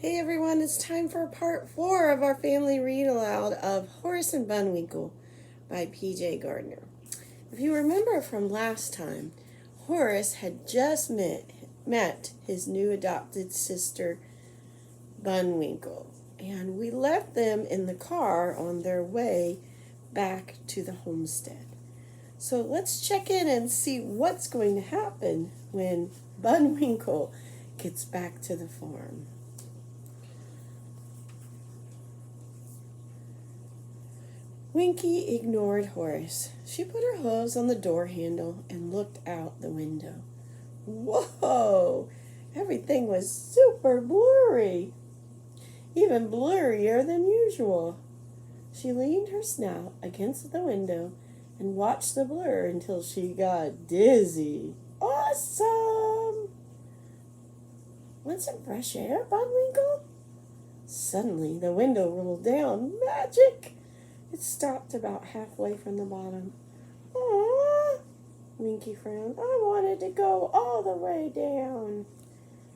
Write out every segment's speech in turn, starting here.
Hey everyone, it's time for part 4 of our family read aloud of Horace and Bunwinkle by P.J. Gardner. If you remember from last time, Horace had just met his new adopted sister, Bunwinkle, and we left them in the car on their way back to the homestead. So let's check in and see what's going to happen when Bunwinkle gets back to the farm. Winky ignored Horace. She put her hooves on the door handle and looked out the window. Whoa! Everything was super blurry. Even blurrier than usual. She leaned her snout against the window and watched the blur until she got dizzy. Awesome! Want some fresh air, Bunwinkle? Suddenly, the window rolled down. Magic! It stopped about halfway from the bottom. Aww, Winky frowned. I wanted to go all the way down.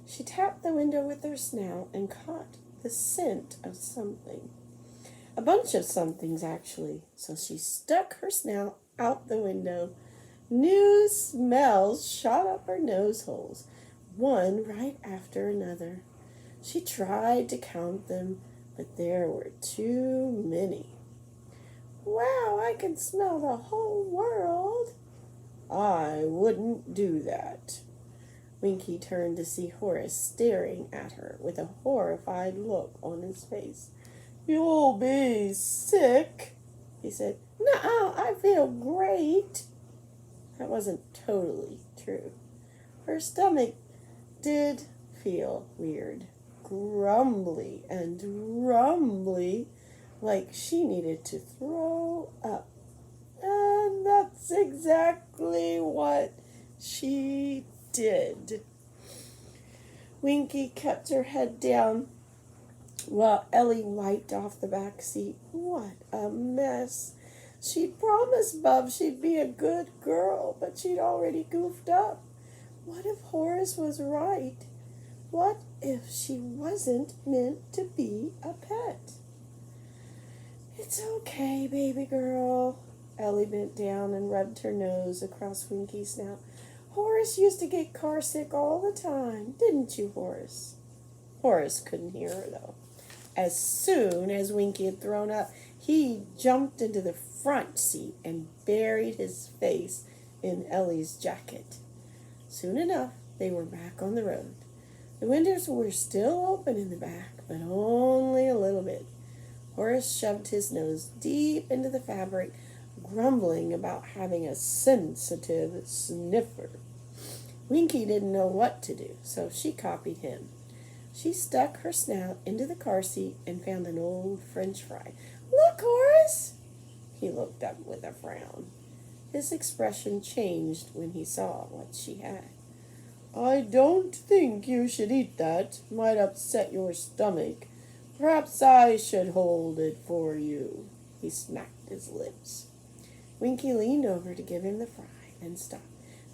She tapped the window with her snout and caught the scent of something. A bunch of somethings, actually. So she stuck her snout out the window. New smells shot up her nose holes, one right after another. She tried to count them, but there were too many. Wow, I can smell the whole world. I wouldn't do that. Winky turned to see Horace staring at her with a horrified look on his face. You'll be sick, he said. No, I feel great. That wasn't totally true. Her stomach did feel weird, grumbly and rumbly, like she needed to throw up. And that's exactly what she did. Winky kept her head down while Ellie wiped off the back seat. What a mess. She'd promised Bub she'd be a good girl, but she'd already goofed up. What if Horace was right? What if she wasn't meant to be a pet? It's okay, baby girl. Ellie bent down and rubbed her nose across Winky's snout. Horace used to get car sick all the time, didn't you, Horace? Horace couldn't hear her, though. As soon as Winky had thrown up, he jumped into the front seat and buried his face in Ellie's jacket. Soon enough, they were back on the road. The windows were still open in the back, but only a little bit. Horace shoved his nose deep into the fabric, grumbling about having a sensitive sniffer. Winky didn't know what to do, so she copied him. She stuck her snout into the car seat and found an old French fry. Look, Horace! He looked up with a frown. His expression changed when he saw what she had. I don't think you should eat that. Might upset your stomach. Perhaps I should hold it for you. He smacked his lips. Winky leaned over to give him the fry and stopped.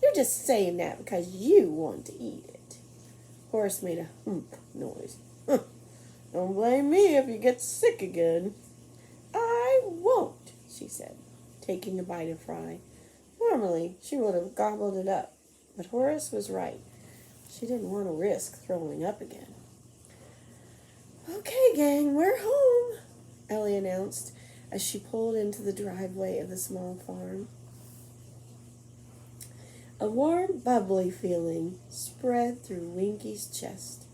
You're just saying that because you want to eat it. Horace made a hump noise. Don't blame me if you get sick again. I won't, she said, taking a bite of fry. Normally, she would have gobbled it up, but Horace was right. She didn't want to risk throwing up again. Okay, gang, we're home, Ellie announced as she pulled into the driveway of the small farm. A warm, bubbly feeling spread through Winky's chest.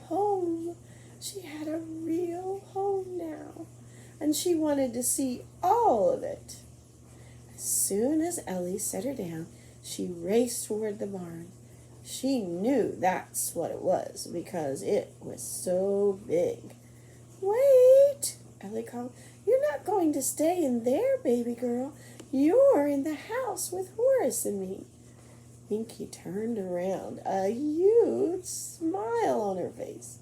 Home. She had a real home now, and she wanted to see all of it. As soon as Ellie set her down, she raced toward the barn. She knew that's what it was because it was so big. Wait, Ellie called. You're not going to stay in there, baby girl. You're in the house with Horace and me. Winky turned around, a huge smile on her face.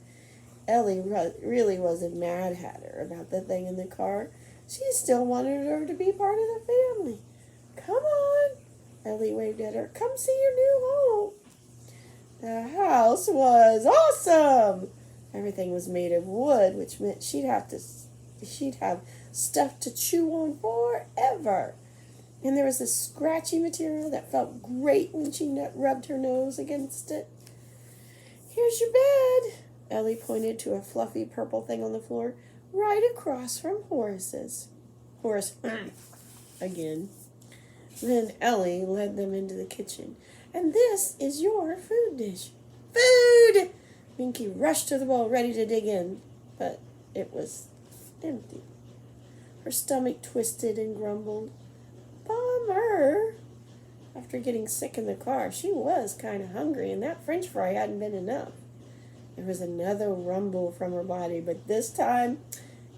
Ellie really wasn't mad at her about the thing in the car. She still wanted her to be part of the family. Come on, Ellie waved at her. Come see your new home. The house was awesome. Everything was made of wood, which meant she'd have stuff to chew on forever. And there was this scratchy material that felt great when she rubbed her nose against it. Here's your bed. Ellie pointed to a fluffy purple thing on the floor, right across from Horace's. Horace, again. Then Ellie led them into the kitchen. And this is your food dish. Food! Winky rushed to the bowl, ready to dig in, but it was empty. Her stomach twisted and grumbled. Bummer. After getting sick in the car, she was kind of hungry, and that French fry hadn't been enough. There was another rumble from her body, but this time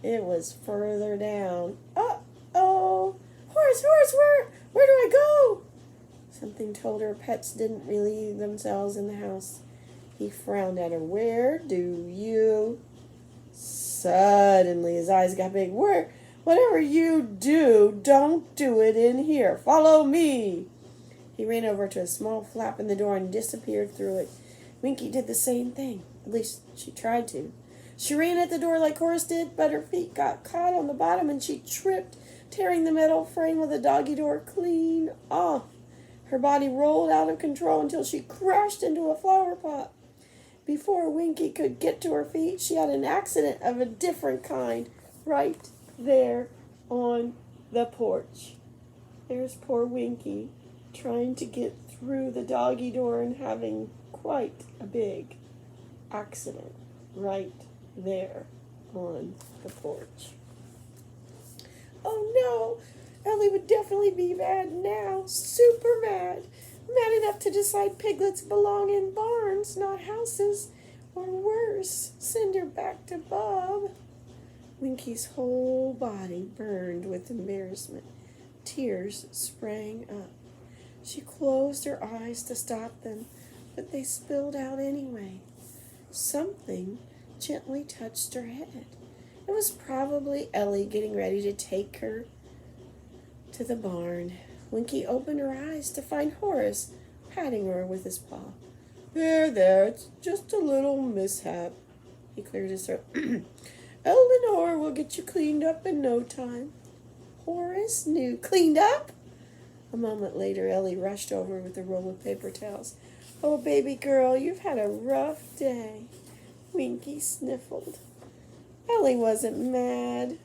it was further down. Uh-oh! Horace, where do I go? Something told her pets didn't relieve themselves in the house. He frowned at her. Where do you? Suddenly his eyes got big. Whatever you do, don't do it in here. Follow me. He ran over to a small flap in the door and disappeared through it. Winky did the same thing. At least she tried to. She ran at the door like Horace did, but her feet got caught on the bottom and she tripped, tearing the metal frame of the doggy door clean off. Her body rolled out of control until she crashed into a flower pot. Before Winky could get to her feet, she had an accident of a different kind right there on the porch. There's poor Winky trying to get through the doggy door and having quite a big accident right there on the porch. Oh no! Ellie would definitely be mad now. Super mad. Mad enough to decide piglets belong in barns, not houses. Or worse, send her back to Bob. Winky's whole body burned with embarrassment. Tears sprang up. She closed her eyes to stop them, but they spilled out anyway. Something gently touched her head. It was probably Ellie getting ready to take her to the barn. Winky opened her eyes to find Horace patting her with his paw. There, it's just a little mishap. He cleared his throat. Eleanor will get you cleaned up in no time. Horace knew. Cleaned up? A moment later, Ellie rushed over with a roll of paper towels. Oh, baby girl, you've had a rough day. Winky sniffled. Ellie wasn't mad.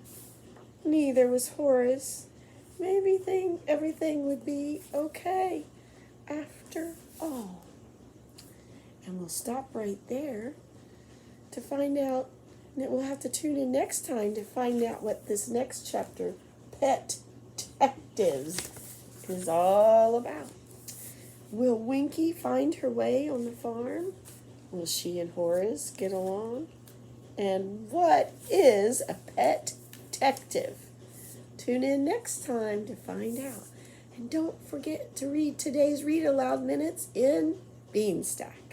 Neither was Horace. Maybe everything would be okay after all. And we'll stop right there to find out, and we'll have to tune in next time to find out what this next chapter, Pet Detectives, is all about. Will Winky find her way on the farm? Will she and Horace get along? And what is a pet detective? Tune in next time to find out. And don't forget to read today's Read Aloud Minutes in Beanstack.